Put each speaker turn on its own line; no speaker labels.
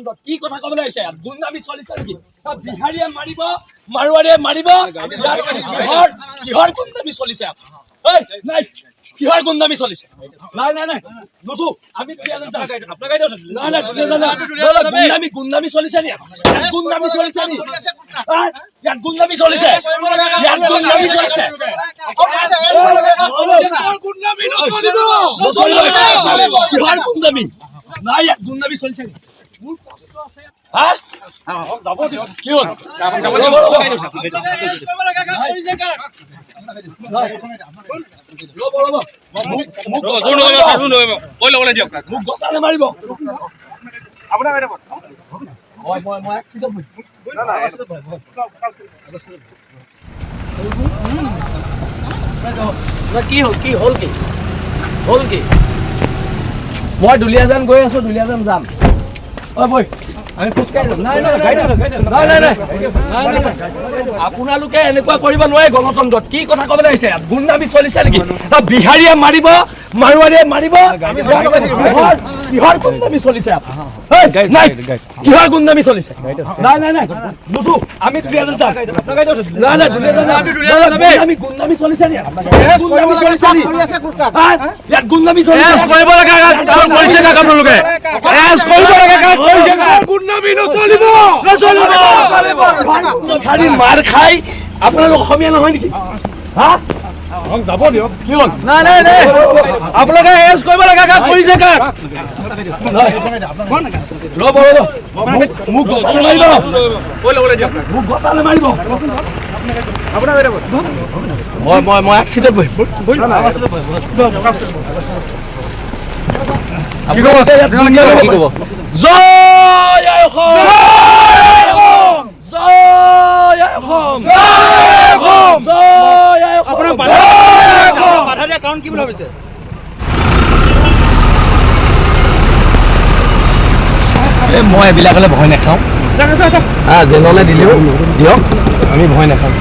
গণতন্ত্ৰত কি কথা ক'বলৈ আহিছে ইয়াত গুণ্ডামি চলিছে নেকি বিহাৰীয়ে মাৰিব মাৰোৱাৰীয়ে মাৰিব কিহৰ গুণ্ডামি চলিছে নাই কিহৰ গুণ্ডামি চলিছে নাই নাই নাই নুঠো আমি গুণ্ডামি চলিছে নি গুণ্ডামি চলিছে নি ইয়াত গুণ্ডামি চলিছে ইয়াত গুণ্ডামি চলিছে কিহৰ গুণ্ডামি নাই ইয়াত গুণ্ডামি চলিছে নি কি হ'ল মোক গতালে মাৰিব কি হ'ল কি হ'ল কি হ'ল কি মই দুলীয়াজান গৈ আছো দুলীয়াজান যাম বৈ আমি খোজকাঢ়ি যাম নাই নাই নাই নাই আপোনালোকে এনেকুৱা কৰিব নোৱাৰে গণতন্ত্ৰত কি কথা ক'বলৈ আহিছে গুণ্ডামি চলিছে নেকি বিহাৰীয়ে মাৰিব মাৰোৱাৰীয়ে মাৰিব কিহৰ গুণ্ডামি চলিছে নাই কিহৰ গুণ্ডামি চলিছে নাই নাই নাই নুঠো আমি দুলীয়াজান যাম নাই নাই দুলীয়াজান গুণ্ডামি চলিছে নি গুণ্ডামি চলিছে নি ইয়াত গুণ্ডামি চলিছে কৰিব লাগে কৰিছে না আপোনালোকে কৰিব লাগে গুণ্ডামি নচলিব নচলিব মাৰ খাই আপোনালোক অসমীয়া নহয় নেকি হা যাব দিয়ক কি হ'ল নাই নাই নাই আপোনালোকে এৰেষ্ট কৰিব লাগে কাক কৰিছে কাক ৰ'ব ৰ'ব মোক গতালে মাৰিব মোক গতালে মাৰিব মই এক্সিডেণ্ট কি ক'ব জয় অসম জয় অসম জয় অসম বাধা দিয়া কাৰণ কি বুলি ভাবিছে মই এইবিলাকলৈ ভয় নাখাওঁ জেললৈ দিলেও দিয়ক আমি ভয় নাখাওঁ